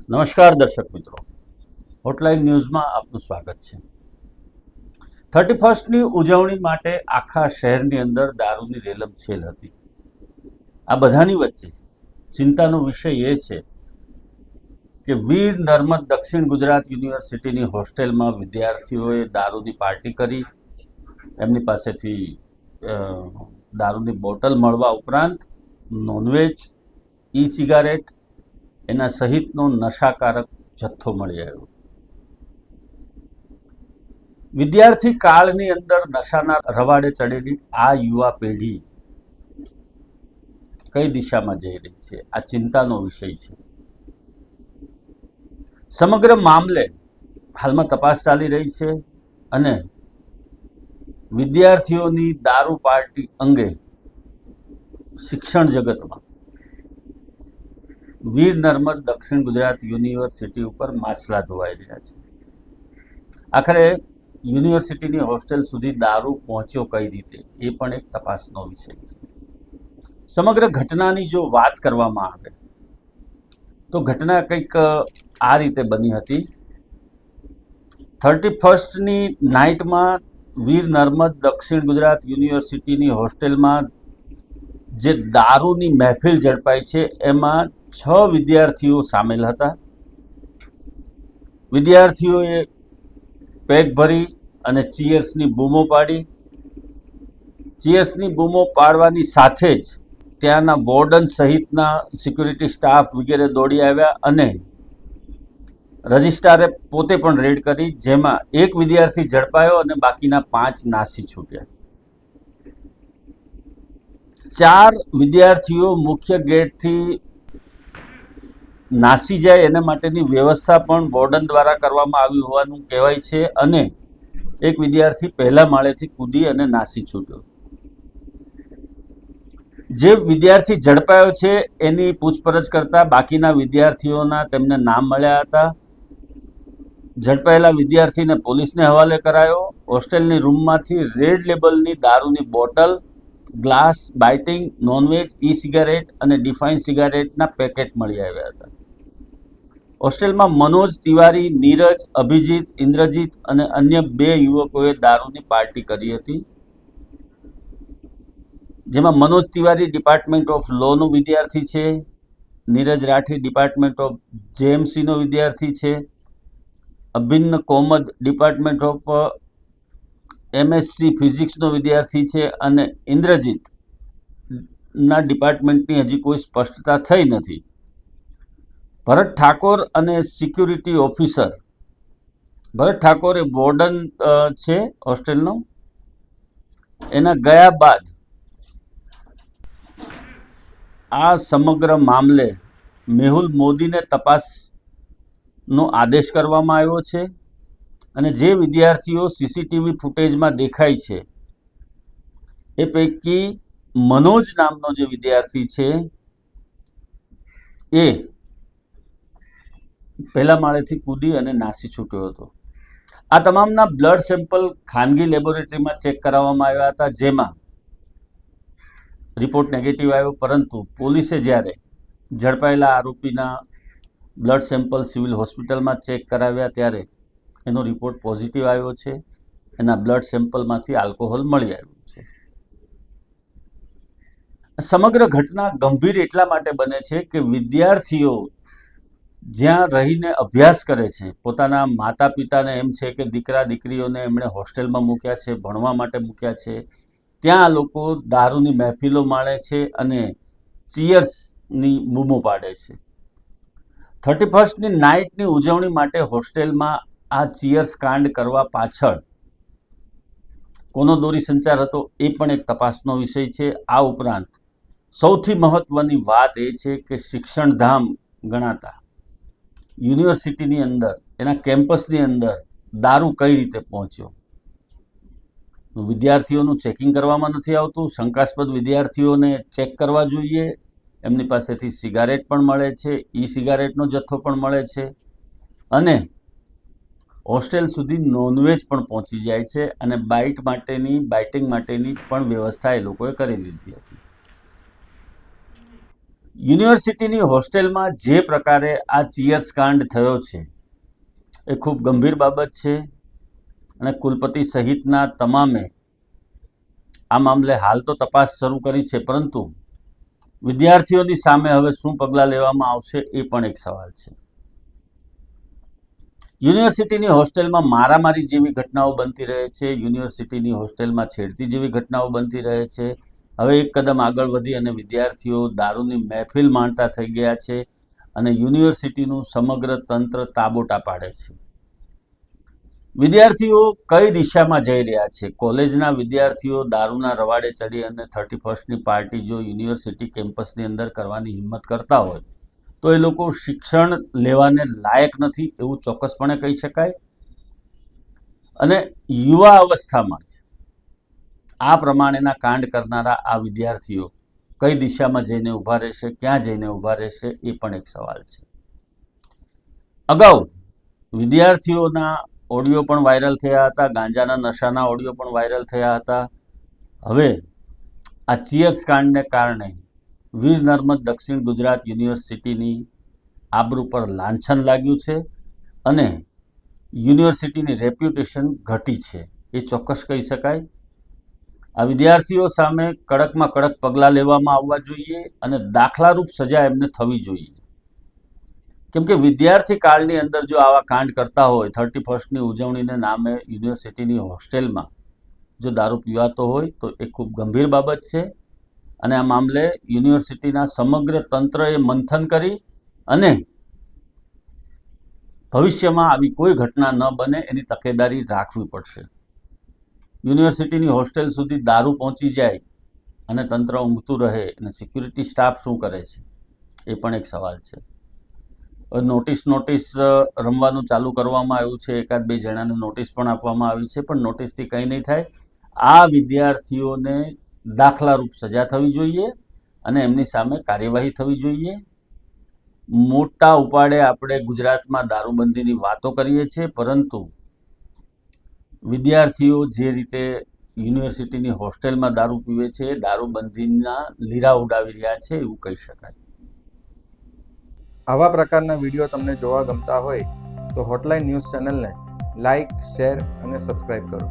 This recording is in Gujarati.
નમસ્કાર દર્શક મિત્રો, હોટલાઇન ન્યૂઝમાં આપનું સ્વાગત છે। 31st ઉજવણી માટે આખા શહેરની અંદર દારૂની રેલમછેલ હતી। આ બધાની વચ્ચે ચિંતાનો વિષય એ છે કે વીર નર્મદ દક્ષિણ ગુજરાત યુનિવર્સિટીની હોસ્ટેલમાં વિદ્યાર્થીઓએ દારૂની પાર્ટી કરી। એમની પાસેથી દારૂની બોટલ મળવા ઉપરાંત નોનવેજ, ઈ સિગારેટ એના સહિતનો નશાકારક જથ્થો મળી આવ્યો। વિદ્યાર્થી કાળની અંદર નશાના રવાડે ચડેલી આ યુવા પેઢી કઈ દિશામાં જઈ રહી છે, આ ચિંતાનો વિષય છે। સમગ્ર મામલે હાલમાં તપાસ ચાલી રહી છે અને વિદ્યાર્થીઓની દારૂ પાર્ટી અંગે શિક્ષણ જગતમાં વીર નર્મદ દક્ષિણ ગુજરાત યુનિવર્સિટી ઉપર માછલા ધોવાઈ રહ્યા છે। આખરે યુનિવર્સિટીની હોસ્ટેલ સુધી દારૂ પહોંચ્યો કઈ રીતે, એ પણ એક તપાસનો વિષય છે। સમગ્ર ઘટનાની જો વાત કરવામાં આવે તો ઘટના કંઈક આ રીતે બની હતી। 31st નાઇટમાં વીર નર્મદ દક્ષિણ ગુજરાત યુનિવર્સિટીની હોસ્ટેલમાં જે દારૂની મહેફિલ ઝડપાઈ છે એમાં 6 વિદ્યાર્થીઓ સામેલ હતા। વિદ્યાર્થીઓએ પેક ભરી અને ચીયર્સની બૂમો પાડી। ચીયર્સની બૂમો પાડવાની સાથે જ ત્યાંના વોર્ડન સહિતના સિક્યુરિટી સ્ટાફ વગેરે દોડી આવ્યા અને રજિસ્ટ્રારે પોતે પણ રેડ કરી, જેમાં એક વિદ્યાર્થી ઝડપાયો અને બાકીના 5 નાસી છૂટ્યા। 4 વિદ્યાર્થીઓ મુખ્ય ગેટથી નાસી જાય એના માટેની વ્યવસ્થા પણ વોર્ડન દ્વારા કરવામાં આવી હોવાનું કહેવાય છે અને એક વિદ્યાર્થી પહેલા માળેથી કૂદી અને નાસી છૂટ્યો। જે વિદ્યાર્થી ઝડપાયો છે એની પૂછપરછ કરતા બાકીના વિદ્યાર્થીઓના તેમને નામ મળ્યા હતા। ઝડપાયેલા વિદ્યાર્થીને પોલીસને હવાલે કરાયો। હોસ્ટેલની રૂમમાંથી રેડ લેબલની દારૂની bottle, glass, biting, nonveg, e cigarette અને ડિફાઇન સિગારેટના પેકેટ મળી આવ્યા હતા। હોસ્ટેલમાં મનોજ તિવારી, નીરજ, અભિજીત, ઇન્દ્રજીત અને અન્ય 2 યુવકોએ દારૂની પાર્ટી કરી હતી, જેમાં મનોજ તિવારી ડિપાર્ટમેન્ટ ઓફ લોનો વિદ્યાર્થી છે, નીરજ રાઠી ડિપાર્ટમેન્ટ ઓફ જેએમસીનો વિદ્યાર્થી છે, અભિન્ન કોમદ ડિપાર્ટમેન્ટ ઓફ એમએસસી ફિઝિક્સનો વિદ્યાર્થી છે અને ઇન્દ્રજીતના ડિપાર્ટમેન્ટની હજી કોઈ સ્પષ્ટતા થઈ નથી। ભરત ઠાકોર અને સિક્યુરિટી ઓફિસર, ભરત ઠાકોર એ વોર્ડન છે હોસ્ટેલનો, એના ગયા બાદ આ સમગ્ર મામલે મેહુલ મોદીને તપાસનો આદેશ કરવામાં આવ્યો છે અને જે વિદ્યાર્થીઓ સીસીટીવી ફૂટેજમાં દેખાય છે એ પૈકી મનોજ નામનો જે વિદ્યાર્થી છે એ પહેલા માળેથી કૂદી અને નાસી છૂટ્યો હતો। આ તમામના બ્લડ સેમ્પલ ખાનગી લેબોરેટરીમાં ચેક કરાવવામાં આવ્યા હતા, જેમાં રિપોર્ટ નેગેટિવ આવ્યો, પરંતુ પોલીસે જ્યારે ઝડપાયેલા આરોપીના બ્લડ સેમ્પલ સિવિલ હોસ્પિટલમાં ચેક કરાવ્યા ત્યારે એનો રિપોર્ટ પોઝિટિવ આવ્યો છે। એના બ્લડ સેમ્પલમાંથી આલ્કોહોલ મળી આવ્યું છે। સમગ્ર ઘટના ગંભીર એટલા માટે બને છે કે વિદ્યાર્થીઓ જ્યાં રહીને અભ્યાસ કરે છે, પોતાના માતા પિતાને એમ છે કે દીકરા દીકરીઓને એમણે હોસ્ટેલમાં મૂક્યા છે, ભણવા માટે મૂક્યા છે, ત્યાં આ લોકો દારૂની મહેફિલો માણે છે અને ચીયર્સની બૂમો પાડે છે। 31st નાઇટની ઉજવણી માટે હોસ્ટેલમાં આ ચીયર્સ કાંડ કરવા પાછળ કોનો દોરી સંચાર હતો એ પણ એક તપાસનો વિષય છે। આ ઉપરાંત સૌથી મહત્વની વાત એ છે કે શિક્ષણધામ ગણાતા યુનિવર્સિટીની અંદર, એના કેમ્પસની અંદર દારૂ કઈ રીતે પહોંચ્યો, વિદ્યાર્થીઓનું ચેકિંગ કરવામાં નથી આવતું। શંકાસ્પદ વિદ્યાર્થીઓને ચેક કરવા જોઈએ। એમની પાસેથી સિગારેટ પણ મળે છે, ઈ સિગારેટનો જથ્થો પણ મળે છે અને હોસ્ટેલ સુધી નોનવેજ પણ પહોંચી જાય છે અને બાઇટિંગ માટેની પણ વ્યવસ્થા એ લોકોએ કરી લીધી હતી। યુનિવર્સિટીની હોસ્ટેલમાં જે પ્રકારે આ ચીયર્સ કાંડ થયો છે એ ખૂબ ગંભીર બાબત છે અને કુલપતિ સહિતના તમામે આ મામલે હાલ તો તપાસ શરૂ કરી છે, પરંતુ વિદ્યાર્થીઓની સામે હવે શું પગલાં લેવામાં આવશે એ પણ એક સવાલ છે. યુનિવર્સિટીની હોસ્ટેલમાં મારામારી જેવી ઘટનાઓ બનતી રહે છે, યુનિવર્સિટીની હોસ્ટેલમાં છેડતી જેવી ઘટનાઓ બનતી રહે છે. હવે એક કદમ આગળ વધી અને વિદ્યાર્થીઓ દારૂની મહેફિલ માણતા થઈ ગયા છે અને યુનિવર્સિટીનું સમગ્ર તંત્ર તાબોટા પાડે છે. વિદ્યાર્થીઓ કઈ દિશામાં જઈ રહ્યા છે? કોલેજના વિદ્યાર્થીઓ દારૂના રવાડે ચડી અને 31st પાર્ટી જો યુનિવર્સિટી કેમ્પસની અંદર કરવાની હિંમત કરતા હોય તો એ લોકો શિક્ષણ લેવાને લાયક નથી એવું ચોક્કસપણે કહી શકાય. અને યુવા અવસ્થામાં જ આ પ્રમાણેના કાંડ કરનારા આ વિદ્યાર્થીઓ કઈ દિશામાં જઈને ઊભા રહેશે, ક્યાં જઈને ઊભા રહેશે એ પણ એક સવાલ છે. અગાઉ વિદ્યાર્થીઓના ઓડિયો પણ વાયરલ થયા હતા, ગાંજાના નશાના ઓડિયો પણ વાયરલ થયા હતા. હવે આ ચીયર્સ કાંડને કારણે વીર નર્મદ દક્ષિણ ગુજરાત યુનિવર્સિટીની આબરૂ પર લાંછન લાગ્યું છે અને યુનિવર્સિટીની રેપ્યુટેશન ઘટી છે એ ચોક્કસ કહી શકાય. આ વિદ્યાર્થીઓ સામે કડકમાં કડક પગલાં લેવામાં આવવા જોઈએ અને દાખલારૂપ સજા એમને થવી જોઈએ. કેમ કે વિદ્યાર્થી કાળની અંદર જો આવા કાંડ કરતા હોય, 31st ઉજવણીને નામે યુનિવર્સિટીની હોસ્ટેલમાં જો દારૂ પીવાતો હોય તો એ ખૂબ ગંભીર બાબત છે અને આ મામલે યુનિવર્સિટીના સમગ્ર તંત્રએ મંથન કરી અને ભવિષ્યમાં આવી કોઈ ઘટના ન બને એની તકેદારી રાખવી પડશે. યુનિવર્સિટીની હોસ્ટેલ સુધી દારૂ પહોંચી જાય અને તંત્ર ઊંઘતું રહે અને સિક્યુરિટી સ્ટાફ શું કરે છે એ પણ એક સવાલ છે. નોટિસ રમવાનું ચાલુ કરવામાં આવ્યું છે, એકાદ બે જણાને નોટિસ પણ આપવામાં આવી છે, પણ નોટિસથી કંઈ નહીં થાય. આ વિદ્યાર્થીઓને દાખલારૂપ સજા થવી જોઈએ અને એમની સામે કાર્યવાહી થવી જોઈએ. મોટા ઉપાડે આપણે ગુજરાતમાં દારૂબંધીની વાતો કરીએ છીએ, પરંતુ વિદ્યાર્થીઓ જે રીતે યુનિવર્સિટીની હોસ્ટેલમાં દારૂ પીવે છે, દારૂબંધીના લીરા ઉડાવી રહ્યા છે એવું કહી શકાય. આવા પ્રકારના વિડીયો તમને જોવા ગમતા હોય તો હોટલાઇન ન્યૂઝ ચેનલને લાઇક, શેર અને સબસ્ક્રાઇબ કરો.